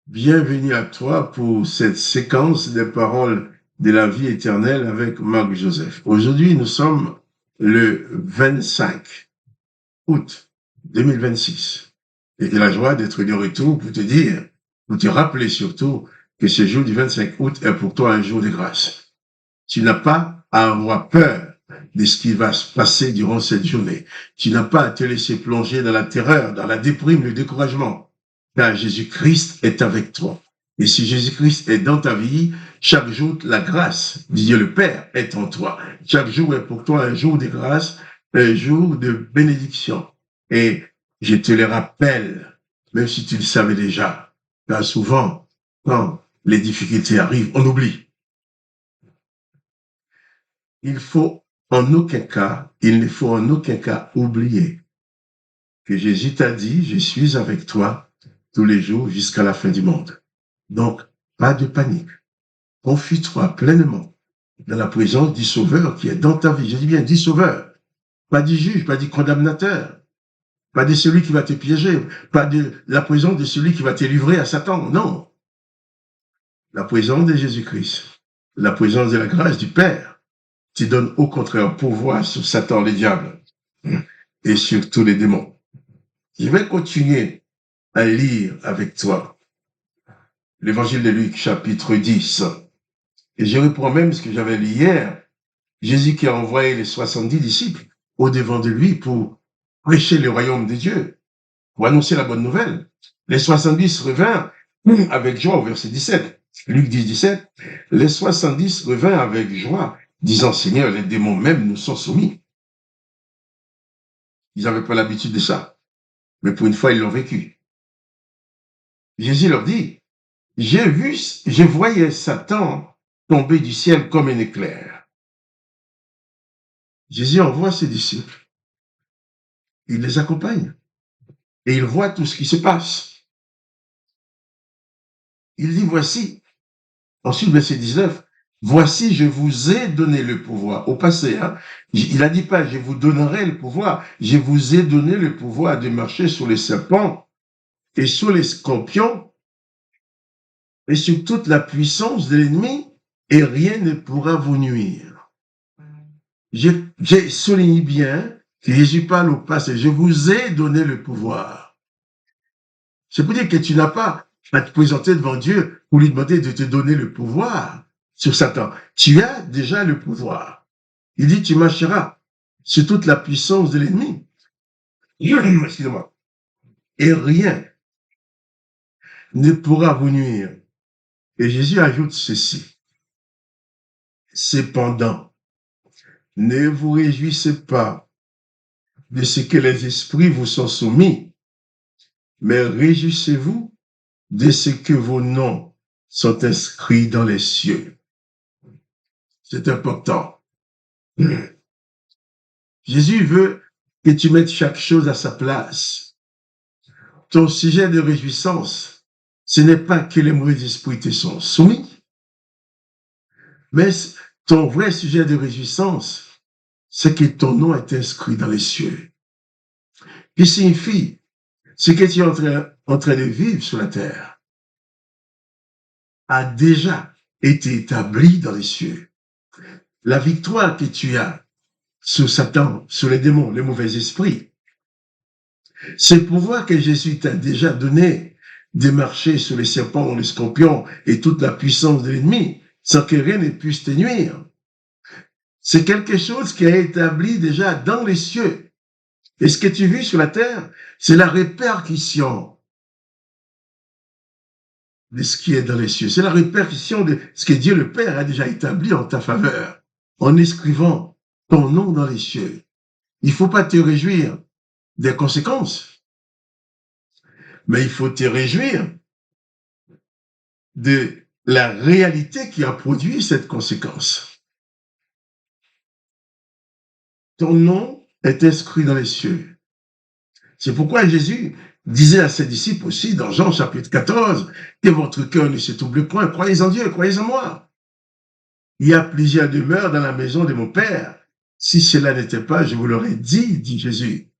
Bienvenue à toi pour cette séquence des paroles de la vie éternelle avec Marc Joseph. Aujourd'hui, nous sommes le 25 août 2026. Et j'ai la joie d'être de retour pour te dire, pour te rappeler surtout que ce jour du 25 août est pour toi un jour de grâce. Tu n'as pas à avoir peur de ce qui va se passer durant cette journée. Tu n'as pas à te laisser plonger dans la terreur, dans la déprime, le découragement. Car Jésus-Christ est avec toi. Et si Jésus-Christ est dans ta vie, chaque jour, la grâce de Dieu le Père est en toi. Chaque jour est pour toi un jour de grâce, un jour de bénédiction. Et je te le rappelle, même si tu le savais déjà, car souvent, quand les difficultés arrivent, on oublie. Il ne faut en aucun cas oublier que Jésus t'a dit, je suis avec toi tous les jours jusqu'à la fin du monde. Donc, pas de panique. Confie-toi pleinement dans la présence du Sauveur qui est dans ta vie. Je dis bien du Sauveur, pas du juge, pas du condamnateur, pas de celui qui va te piéger, pas de la présence de celui qui va te livrer à Satan. Non. La présence de Jésus-Christ, la présence de la grâce du Père, te donne au contraire pouvoir sur Satan, les diables, et sur tous les démons. Je vais continuer à lire avec toi l'évangile de Luc, chapitre 10. Et je reprends même ce que j'avais lu hier. Jésus qui a envoyé les 70 disciples au devant de lui pour prêcher le royaume de Dieu, pour annoncer la bonne nouvelle. Les 70 revinrent avec joie au verset 17. Luc 10, 17. Les 70 revinrent avec joie, disant, Seigneur, les démons même nous sont soumis. Ils n'avaient pas l'habitude de ça. Mais pour une fois, ils l'ont vécu. Jésus leur dit, je voyais Satan tomber du ciel comme un éclair. Jésus envoie ses disciples. Il les accompagne. Et il voit tout ce qui se passe. Il dit, voici, ensuite verset 19, voici, je vous ai donné le pouvoir. Au passé, il a dit pas, je vous donnerai le pouvoir. Je vous ai donné le pouvoir de marcher sur les serpents et sur les scorpions et sur toute la puissance de l'ennemi, et rien ne pourra vous nuire. J'ai souligné bien que Jésus parle au passé. Je vous ai donné le pouvoir. C'est pour dire que tu n'as pas à te présenter devant Dieu pour lui demander de te donner le pouvoir sur Satan. Tu as déjà le pouvoir. Il dit, tu marcheras sur toute la puissance de l'ennemi. Excusez-moi. Et rien ne pourra vous nuire. Et Jésus ajoute ceci. Cependant, ne vous réjouissez pas de ce que les esprits vous sont soumis, mais réjouissez-vous de ce que vos noms sont inscrits dans les cieux. C'est important. Jésus veut que tu mettes chaque chose à sa place. Ton sujet de réjouissance, ce n'est pas que les mauvais esprits te sont soumis, mais ton vrai sujet de réjouissance, c'est que ton nom est inscrit dans les cieux. Qui signifie ce que tu es en train de vivre sur la terre a déjà été établi dans les cieux. La victoire que tu as sur Satan, sur les démons, les mauvais esprits, c'est le pouvoir que Jésus t'a déjà donné de marcher sur les serpents, les scorpions et toute la puissance de l'ennemi sans que rien ne puisse te nuire. C'est quelque chose qui est établi déjà dans les cieux. Et ce que tu vis sur la terre, c'est la répercussion de ce qui est dans les cieux. C'est la répercussion de ce que Dieu le Père a déjà établi en ta faveur, en inscrivant ton nom dans les cieux. Il ne faut pas te réjouir des conséquences, mais il faut te réjouir de la réalité qui a produit cette conséquence. Ton nom est inscrit dans les cieux. C'est pourquoi Jésus disait à ses disciples aussi dans Jean chapitre 14 que votre cœur ne se trouble point, croyez en Dieu, croyez en moi. Il y a plusieurs demeures dans la maison de mon Père. Si cela n'était pas, je vous l'aurais dit, dit Jésus.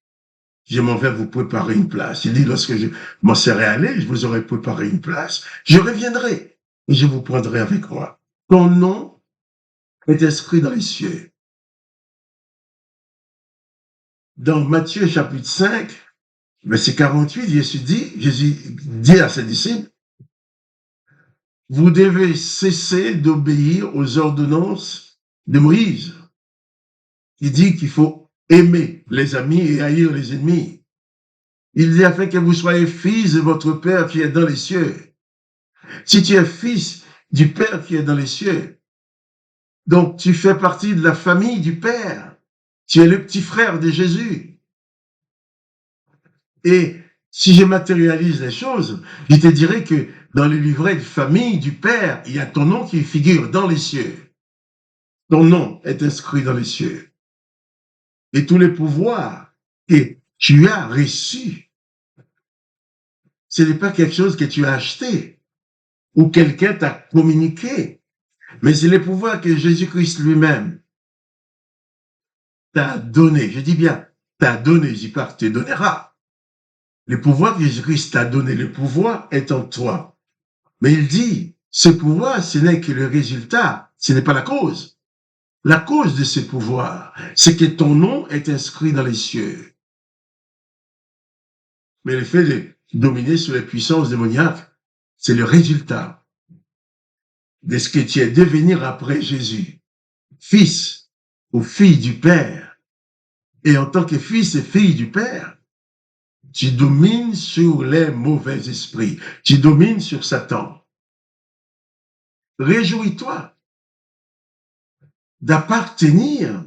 je m'en vais vous préparer une place. Il dit, lorsque je m'en serai allé, je vous aurai préparé une place. Je reviendrai et je vous prendrai avec moi. Ton nom est inscrit dans les cieux. Dans Matthieu chapitre 5, verset 48, Jésus dit à ses disciples, vous devez cesser d'obéir aux ordonnances de Moïse. Il dit qu'il faut aimer les amis et haïr les ennemis. Il dit afin que vous soyez fils de votre Père qui est dans les cieux. Si tu es fils du Père qui est dans les cieux, donc tu fais partie de la famille du Père. Tu es le petit frère de Jésus. Et si je matérialise les choses, je te dirais que dans le livret de famille du Père, il y a ton nom qui figure dans les cieux. Ton nom est inscrit dans les cieux. Et tous les pouvoirs que tu as reçus, ce n'est pas quelque chose que tu as acheté ou quelqu'un t'a communiqué, mais c'est les pouvoirs que Jésus-Christ lui-même t'a donné. Je dis bien, t'a donné, je dis pas que te donnera. Le pouvoir que Jésus-Christ t'a donné, le pouvoir est en toi. Mais il dit, ce pouvoir, ce n'est que le résultat, ce n'est pas la cause. La cause de ce pouvoir, c'est que ton nom est inscrit dans les cieux. Mais le fait de dominer sur les puissances démoniaques, c'est le résultat de ce que tu es devenir après Jésus, fils ou fille du Père. Et en tant que fils et fille du Père, tu domines sur les mauvais esprits, tu domines sur Satan. Réjouis-toi d'appartenir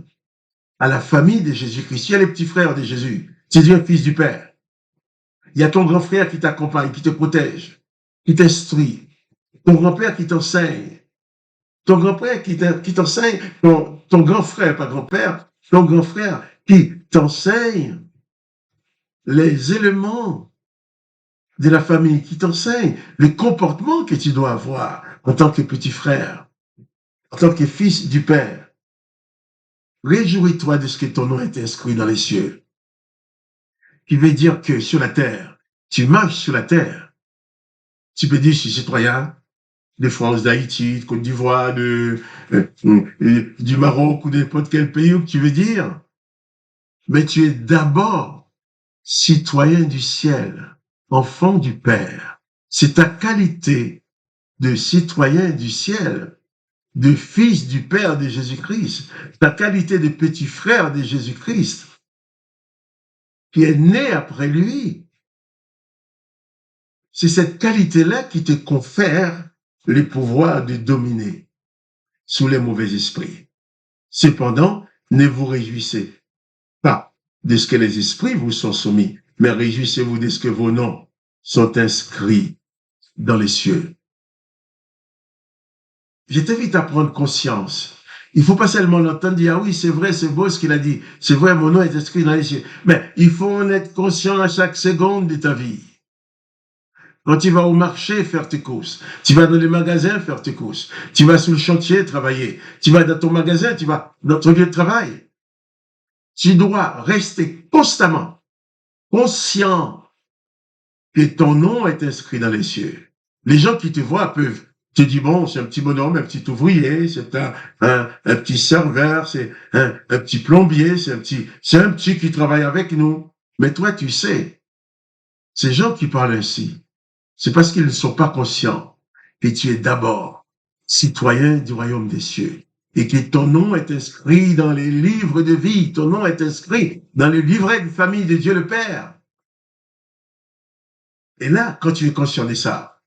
à la famille de Jésus-Christ. Tu es le petit frère de Jésus, tu es un fils du Père. Il y a ton grand frère qui t'accompagne, qui te protège, qui t'instruit, ton grand-père qui t'enseigne, ton grand-père qui t'enseigne, ton grand frère, pas grand-père, ton grand frère qui t'enseigne les éléments de la famille, qui t'enseigne le comportement que tu dois avoir en tant que petit frère, en tant que fils du Père. Réjouis-toi de ce que ton nom est inscrit dans les cieux. Qui veut dire que sur la terre, tu marches sur la terre. Tu peux dire, je suis citoyen de France, d'Haïti, de Côte d'Ivoire, du Maroc ou de n'importe quel pays où tu veux dire. Mais tu es d'abord citoyen du ciel, enfant du Père. C'est ta qualité de citoyen du ciel, de fils du Père de Jésus-Christ, ta qualité de petit frère de Jésus-Christ, qui est né après lui. C'est cette qualité-là qui te confère le pouvoir de dominer sous les mauvais esprits. Cependant, ne vous réjouissez pas de ce que les esprits vous sont soumis, mais réjouissez-vous de ce que vos noms sont inscrits dans les cieux. Je t'invite à prendre conscience. Il ne faut pas seulement l'entendre dire, ah oui, c'est vrai, c'est beau ce qu'il a dit. C'est vrai, mon nom est inscrit dans les cieux. Mais il faut en être conscient à chaque seconde de ta vie. Quand tu vas au marché faire tes courses, tu vas dans les magasins faire tes courses, tu vas sur le chantier travailler, tu vas dans ton magasin, tu vas dans ton lieu de travail. Tu dois rester constamment conscient que ton nom est inscrit dans les cieux. Les gens qui te voient peuvent te dire, bon, c'est un petit bonhomme, un petit ouvrier, c'est un petit serveur, c'est un petit plombier, c'est un petit qui travaille avec nous. Mais toi, tu sais, ces gens qui parlent ainsi, c'est parce qu'ils ne sont pas conscients que tu es d'abord citoyen du royaume des cieux et que ton nom est inscrit dans les livres de vie, ton nom est inscrit dans le livret de famille de Dieu le Père. Et là, quand tu es conscient de ça,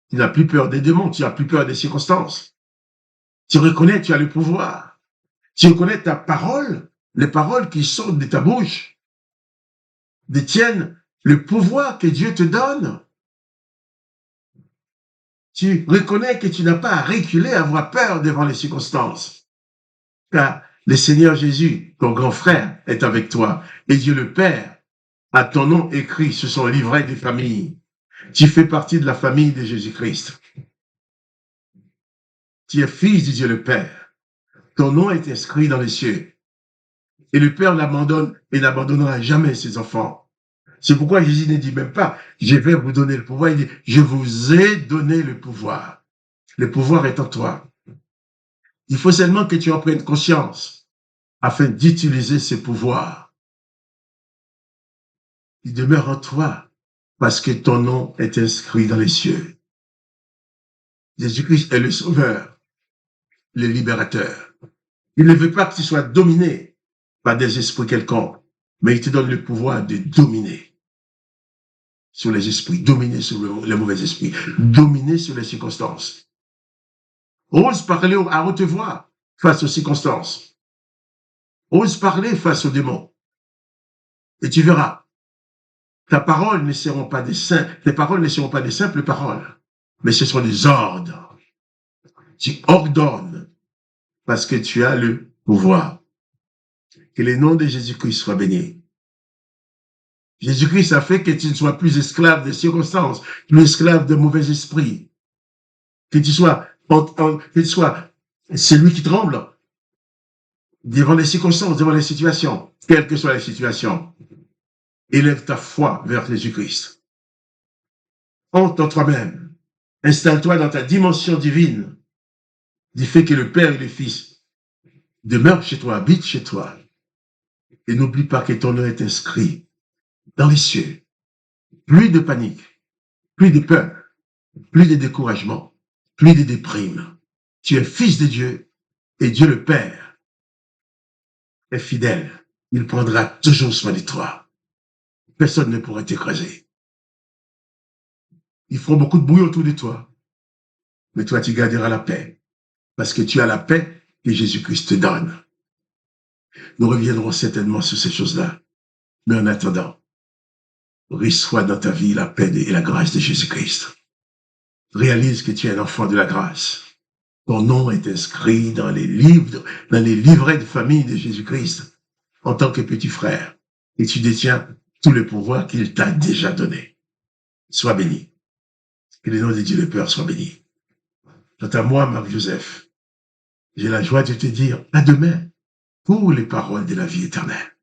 tu n'as plus peur des démons, tu n'as plus peur des circonstances. Tu reconnais, tu as le pouvoir. Tu reconnais ta parole, les paroles qui sortent de ta bouche détiennent le pouvoir que Dieu te donne. Tu reconnais que tu n'as pas à reculer, à avoir peur devant les circonstances. Car le Seigneur Jésus, ton grand frère, est avec toi. Et Dieu le Père a ton nom écrit sur son livret des familles. Tu fais partie de la famille de Jésus-Christ. Tu es fils de Dieu le Père. Ton nom est inscrit dans les cieux. Et le Père l'abandonne et n'abandonnera jamais ses enfants. C'est pourquoi Jésus ne dit même pas, je vais vous donner le pouvoir. Il dit, je vous ai donné le pouvoir. Le pouvoir est en toi. Il faut seulement que tu en prennes conscience afin d'utiliser ce pouvoir. Il demeure en toi parce que ton nom est inscrit dans les cieux. Jésus-Christ est le sauveur, le libérateur. Il ne veut pas que tu sois dominé par des esprits quelconques, mais il te donne le pouvoir de dominer sur les esprits, dominer sur les mauvais esprits, dominer sur les circonstances. Ose parler à haute voix face aux circonstances. Ose parler face aux démons. Et tu verras, tes paroles ne seront pas des simples paroles, mais ce seront des ordres. Tu ordonnes parce que tu as le pouvoir. Que le nom de Jésus-Christ soit béni. Jésus-Christ a fait que tu ne sois plus esclave des circonstances, plus esclave de mauvais esprits. Que tu sois celui qui tremble devant les circonstances, devant les situations, quelles que soient les situations. Élève ta foi vers Jésus-Christ. Entre en toi-même. Installe-toi dans ta dimension divine du fait que le Père et le Fils demeurent chez toi, habitent chez toi. Et n'oublie pas que ton nom est inscrit dans les cieux. Plus de panique, plus de peur, plus de découragement, plus de déprime. Tu es fils de Dieu et Dieu le Père est fidèle. Il prendra toujours soin de toi. Personne ne pourra t'écraser. Ils feront beaucoup de bruit autour de toi, mais toi tu garderas la paix parce que tu as la paix que Jésus-Christ te donne. Nous reviendrons certainement sur ces choses-là, mais en attendant, reçois dans ta vie la paix et la grâce de Jésus-Christ. Réalise que tu es un enfant de la grâce. Ton nom est inscrit dans les livres, dans les livrets de famille de Jésus-Christ en tant que petit frère. Et tu détiens tout le pouvoir qu'il t'a déjà donné. Sois béni. Que le nom de Dieu le Père soit béni. Quant à moi, Marc-Joseph, j'ai la joie de te dire à demain pour les paroles de la vie éternelle.